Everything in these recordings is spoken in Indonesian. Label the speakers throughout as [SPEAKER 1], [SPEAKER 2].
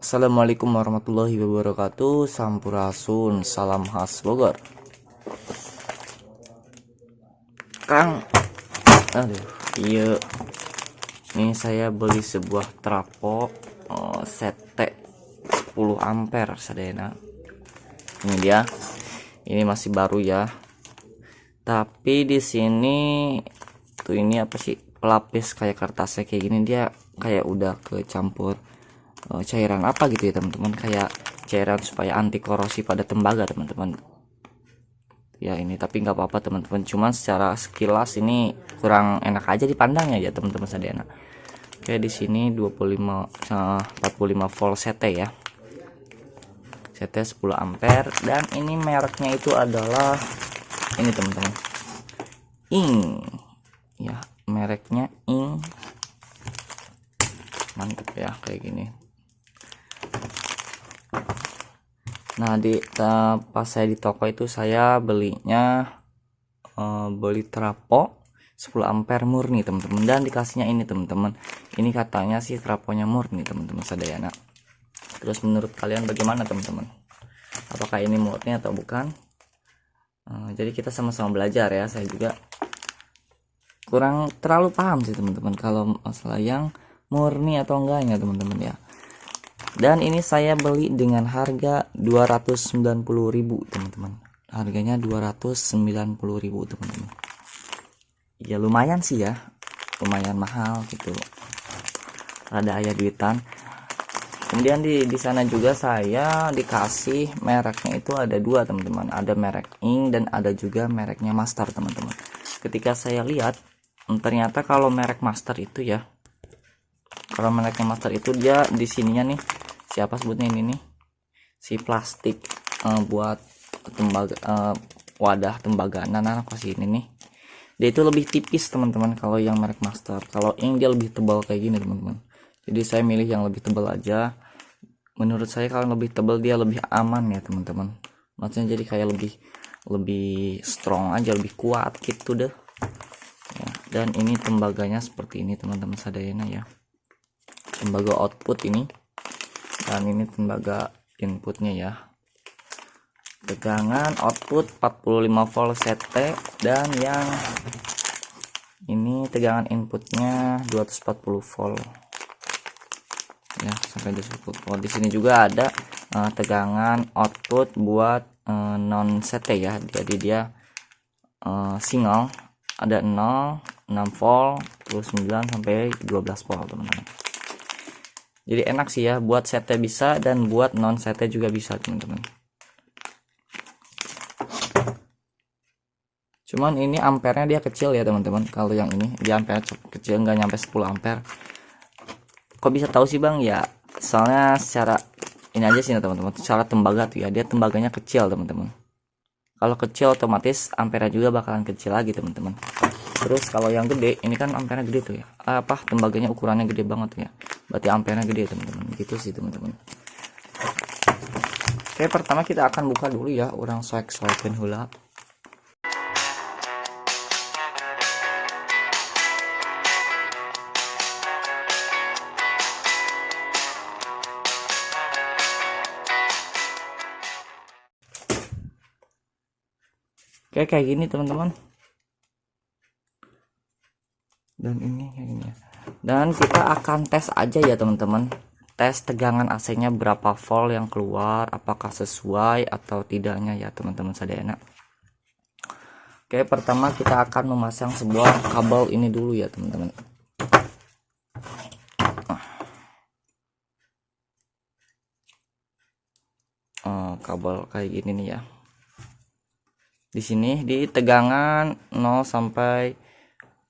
[SPEAKER 1] Assalamualaikum warahmatullahi wabarakatuh. Sampurasun, salam khas Bogor. Kang, aduh, iya. Ini saya beli sebuah trafo CT 10 ampere sadayana. Ini dia. Ini masih baru ya. Tapi di sini tuh ini apa sih? Pelapis kayak kertasnya kayak gini, dia kayak udah kecampur cairan apa gitu ya teman-teman, kayak cairan supaya anti korosi pada tembaga teman-teman ya. Ini tapi nggak apa-apa teman-teman, cuman secara sekilas ini kurang enak aja dipandangnya ya teman-teman sadayana. Oke, di sini 45 volt CT ya, CT 10 ampere, dan ini mereknya itu adalah ini teman-teman, Ing ya, mereknya Ing. Mantap ya kayak gini. Nah, pas saya di toko itu saya belinya beli trafo 10 ampere murni teman-teman, dan dikasihnya ini teman-teman. Ini katanya sih trafonya murni teman-teman sadayana. Terus menurut kalian bagaimana teman-teman? Apakah ini murni atau bukan? Jadi kita sama-sama belajar ya. Saya juga kurang terlalu paham sih teman-teman kalau masalah yang murni atau enggaknya teman-teman ya. Dan ini saya beli dengan harga 290.000 teman-teman. Harganya 290.000 teman-teman. Ya lumayan sih ya, lumayan mahal gitu. Ada ayah duitan. Kemudian di sana juga saya dikasih mereknya itu ada dua teman-teman. Ada merek Ing dan ada juga mereknya Master teman-teman. Ketika saya lihat, ternyata kalau merek Master itu ya, kalau mereknya Master itu dia di sininya nih, siapa sebutnya ini nih, si plastik buat tembaga, wadah tembaga anak kasih ini nih, dia itu lebih tipis teman-teman kalau yang merek Master. Kalau Ing dia lebih tebal kayak gini teman-teman. Jadi saya milih yang lebih tebal aja. Menurut saya kalau lebih tebal dia lebih aman ya teman-teman. Maksudnya jadi kayak lebih strong aja, lebih kuat gitu deh ya. Dan ini tembaganya seperti ini teman-teman sadayana ya, tembaga output ini, dan ini tembaga inputnya ya. Tegangan output 45 volt CT, dan yang ini tegangan inputnya 240 volt ya, sampai 240 volt. Di sini juga ada tegangan output buat non CT ya, jadi dia single, ada 0, 6 volt, 29 sampai 12 volt teman-teman. Jadi enak sih ya, buat CT bisa dan buat non CT juga bisa teman-teman. Cuman ini ampernya dia kecil ya teman-teman. Kalau yang ini dia ampernya kecil, nggak nyampe 10 ampere. Kok bisa tahu sih bang? Ya soalnya secara ini aja sih teman-teman, secara tembaga tuh ya, dia tembaganya kecil teman-teman. Kalau kecil otomatis ampernya juga bakalan kecil lagi teman-teman. Terus kalau yang gede, ini kan ampernya gede tuh ya, tembaganya ukurannya gede banget tuh ya, berarti ampernya gede teman-teman. Gitu sih teman-teman. Oke, pertama kita akan buka dulu ya, orang soek-soekin hula. Oke, kayak gini teman-teman. Dan ini kayak gini ya. Dan kita akan tes aja ya teman-teman. Tes tegangan AC-nya berapa volt yang keluar, apakah sesuai atau tidaknya ya teman-teman sadayana. Oke, pertama kita akan memasang sebuah kabel ini dulu ya teman-teman. Kabel kayak gini nih ya. Di sini di tegangan 0 sampai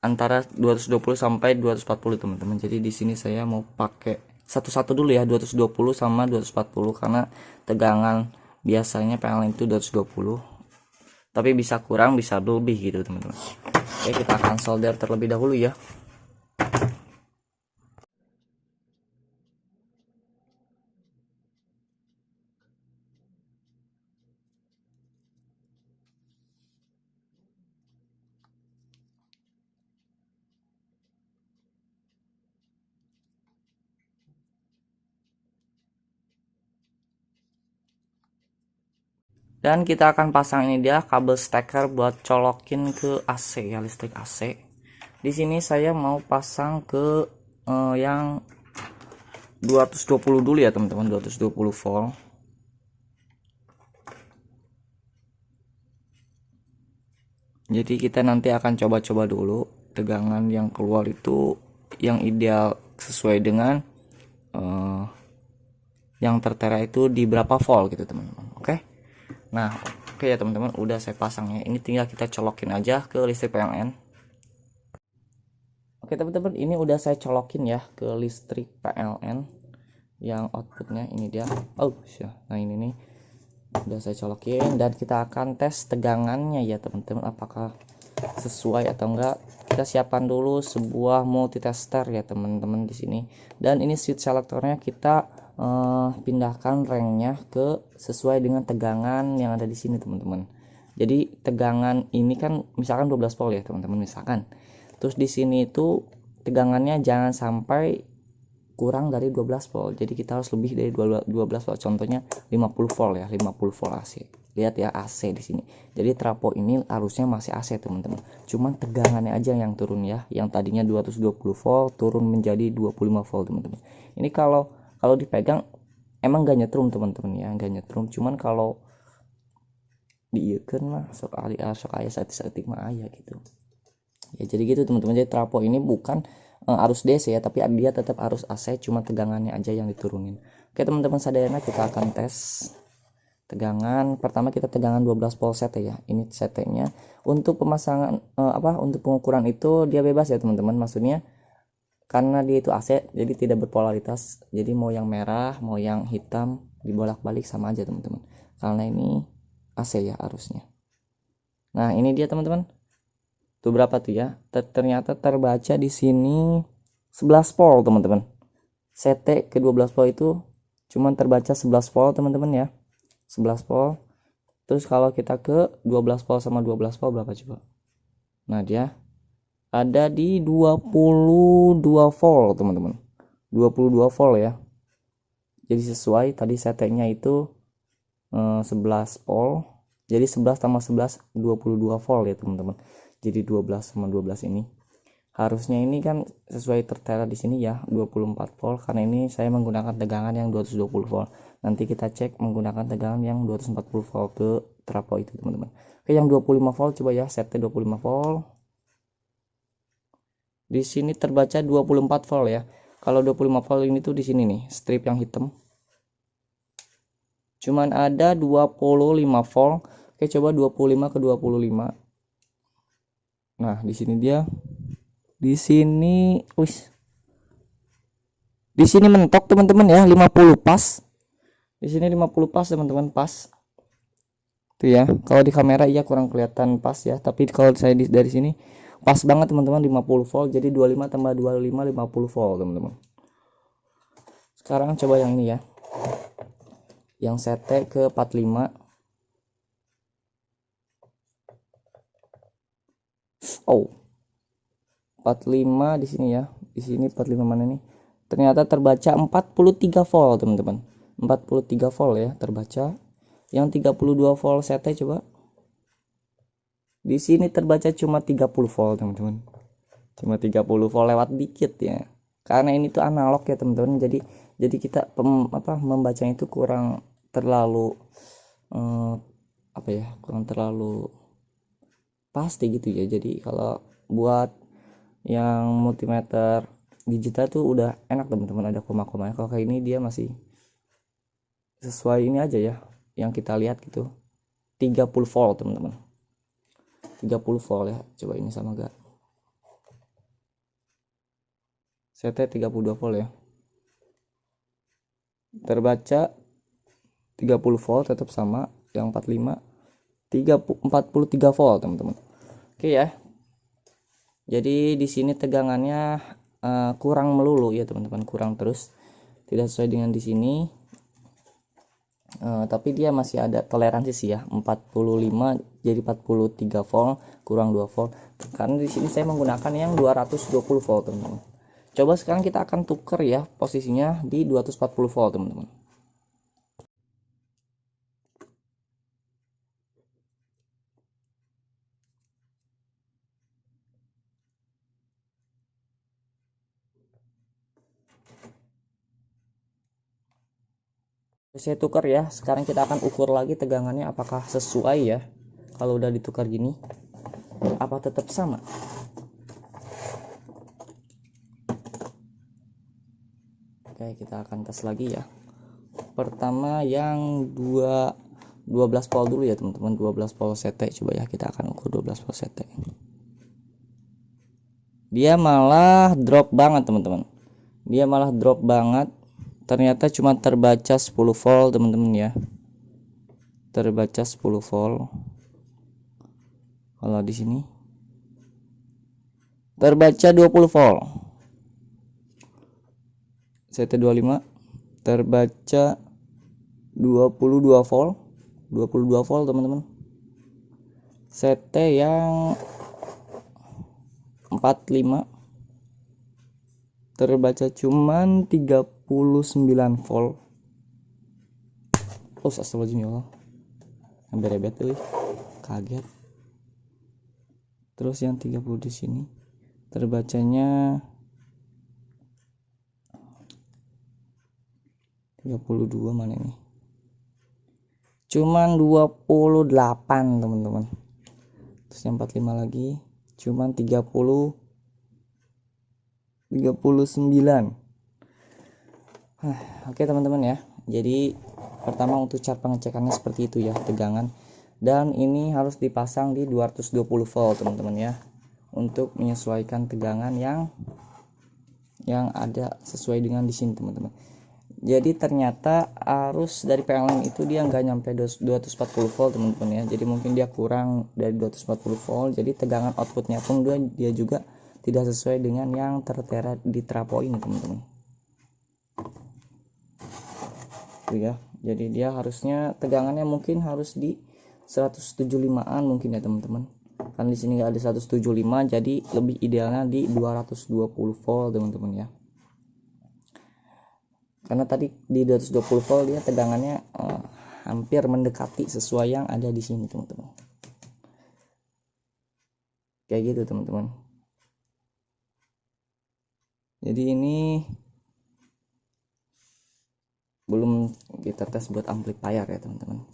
[SPEAKER 1] antara 220 sampai 240 teman-teman. Jadi di sini saya mau pakai satu-satu dulu ya, 220 sama 240, karena tegangan biasanya PLN itu 220. Tapi bisa kurang, bisa lebih gitu teman-teman. Oke, kita akan solder terlebih dahulu ya. Dan kita akan pasang ini dia kabel steker buat colokin ke AC ya, listrik AC. Di sini saya mau pasang ke yang 220 dulu ya teman-teman, 220 volt. Jadi kita nanti akan coba-coba dulu tegangan yang keluar itu yang ideal sesuai dengan yang tertera itu di berapa volt gitu teman-teman. Oke. Nah, oke ya teman-teman, udah saya pasangnya. Ini tinggal kita colokin aja ke listrik PLN. Oke teman-teman, ini udah saya colokin ya ke listrik PLN yang outputnya ini dia. Oh, nah ini nih udah saya colokin dan kita akan tes tegangannya ya teman-teman, apakah sesuai atau enggak. Kita siapkan dulu sebuah multitester ya teman-teman di sini, dan ini switch selektornya kita pindahkan ranknya ke sesuai dengan tegangan yang ada di sini teman-teman. Jadi tegangan ini kan misalkan 12 volt ya teman-teman, misalkan terus di sini itu tegangannya jangan sampai kurang dari 12 volt, jadi kita harus lebih dari 12 volt. Contohnya 50 volt ya, 50 volt AC. Lihat ya AC di sini. Jadi trafo ini harusnya masih AC teman-teman, cuman tegangannya aja yang turun ya, yang tadinya 220 volt turun menjadi 25 volt teman-teman. Ini kalau dipegang emang gak nyetrum teman-teman ya, gak nyetrum, cuman kalau diieukeun mah sok aya satik-satik mah aya gitu ya. Jadi gitu teman-teman, jadi trafo ini bukan arus DC ya, tapi dia tetap arus AC, cuma tegangannya aja yang diturunin. Oke teman-teman, sadarnya kita akan tes tegangan. Pertama kita tegangan 12 volt CT ya, ini CT nya. Untuk pemasangan untuk pengukuran itu dia bebas ya teman-teman, maksudnya karena dia itu AC jadi tidak berpolaritas, jadi mau yang merah mau yang hitam dibolak-balik sama aja teman-teman, karena ini AC ya arusnya. Nah ini dia teman-teman, tuh berapa tuh ya, ternyata terbaca di sini 11 volt teman-teman. CT ke 12 volt itu cuman terbaca 11 volt teman-teman ya, 11 volt. Terus kalau kita ke 12 volt sama 12 volt berapa coba? Nah dia ada di 22 volt teman-teman, 22 volt ya. Jadi sesuai tadi CT-nya itu 11 volt, jadi 11 tambah 11 22 volt ya teman-teman. Jadi 12 sama 12 ini harusnya ini kan sesuai tertera di sini ya 24 volt, karena ini saya menggunakan tegangan yang 220 volt. Nanti kita cek menggunakan tegangan yang 240 volt ke trafo itu teman-teman. Oke, yang 25 volt coba ya, CT 25 volt. Di sini terbaca 24 volt ya. Kalau 25 volt ini tuh di sini nih, strip yang hitam. Cuman ada 25 volt. Oke, coba 25 ke 25. Nah, di sini dia. Di sini, di sini mentok teman-teman ya, 50 pas. Di sini 50 pas teman-teman, pas. Tuh ya. Kalau di kamera iya kurang kelihatan pas ya, tapi kalau saya dari sini pas banget teman-teman, 50 volt. Jadi 25 tambah 25 50 volt teman-teman. Sekarang coba yang ini ya, yang CT ke 45. Oh, 45 di sini ya, di sini 45 mana nih, ternyata terbaca 43 volt teman-teman, 43 volt ya terbaca. Yang 32 volt CT coba, di sini terbaca cuma 30 volt teman-teman, cuma 30 volt, lewat dikit ya, karena ini tuh analog ya teman-teman. Jadi kita membacanya itu kurang terlalu kurang terlalu pasti gitu ya. Jadi kalau buat yang multimeter digital tuh udah enak teman-teman, ada koma-komanya. Kalau kayak ini dia masih sesuai ini aja ya, yang kita lihat gitu 30 volt teman-teman, 30 volt ya. Coba ini sama gak, CT 32 volt ya, terbaca 30 volt tetap sama. Yang 45 43 volt teman-teman. Oke ya, jadi di sini tegangannya kurang melulu ya teman-teman, kurang terus, tidak sesuai dengan di sini. Tapi dia masih ada toleransi sih ya, 45 jadi 43 volt kurang 2 volt, karena di sini saya menggunakan yang 220 volt teman-teman. Coba sekarang kita akan tuker ya posisinya di 240 volt teman-teman. Saya tukar ya. Sekarang kita akan ukur lagi tegangannya apakah sesuai ya. Kalau udah ditukar gini, apa tetap sama? Oke, kita akan tes lagi ya. Pertama yang 12 volt dulu ya teman-teman, 12 volt CT. Coba ya, kita akan ukur 12 volt CT. Dia malah drop banget teman-teman. Dia malah drop banget. Ternyata cuma terbaca 10 volt teman-teman ya. Terbaca 10 volt. Kalau di sini terbaca 20 volt. CT25 terbaca 22 volt. 22 volt teman-teman. CT yang 45 terbaca cuman 39 volt. Oh, astagfirullahaladzim ya Allah. Hampir rebet tuh, kaget. Terus yang 30 di sini terbacanya 32, mana ini? Cuman 28 teman-teman. Terus yang 45 lagi cuman 39. Oke teman-teman ya. Jadi pertama untuk cara pengecekannya seperti itu ya, tegangan. Dan ini harus dipasang di 220 volt teman-teman ya, untuk menyesuaikan tegangan yang ada sesuai dengan di sini teman-teman. Jadi ternyata arus dari PLN itu dia nggak nyampe 240 volt teman-teman ya. Jadi mungkin dia kurang dari 240 volt. Jadi tegangan outputnya pun dia juga tidak sesuai dengan yang tertera di trapo ini teman-teman. Tuh ya. Jadi dia harusnya tegangannya mungkin harus di 175-an mungkin ya teman-teman. Kan di sini nggak ada 175, jadi lebih idealnya di 220 volt teman-teman ya. Karena tadi di 220 volt dia tegangannya hampir mendekati sesuai yang ada di sini teman-teman. Kayak gitu teman-teman. Jadi ini belum kita tes buat amplifier ya teman-teman.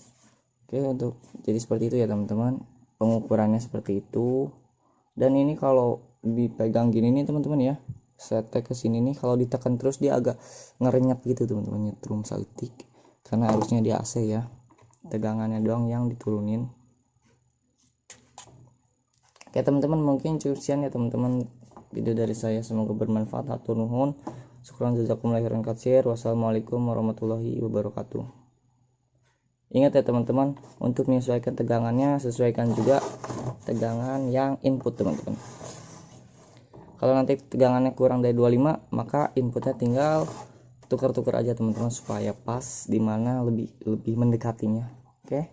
[SPEAKER 1] Oke, untuk jadi seperti itu ya teman-teman, pengukurannya seperti itu. Dan ini kalau dipegang gini nih teman-teman ya, setek ke sini nih, kalau ditekan terus dia agak ngerenyap gitu teman-teman, nyetrum saltik, karena harusnya dia AC ya, tegangannya doang yang diturunin. Oke teman-teman, mungkin cukup sekian ya teman-teman video dari saya, semoga bermanfaat. Hatur nuhun, syukran jazakumullah khairan katsir. Wassalamualaikum warahmatullahi wabarakatuh. Ingat ya teman-teman, untuk menyesuaikan tegangannya, sesuaikan juga tegangan yang input teman-teman. Kalau nanti tegangannya kurang dari 25, maka inputnya tinggal tukar-tukar aja teman-teman supaya pas, dimana lebih mendekatinya. Oke.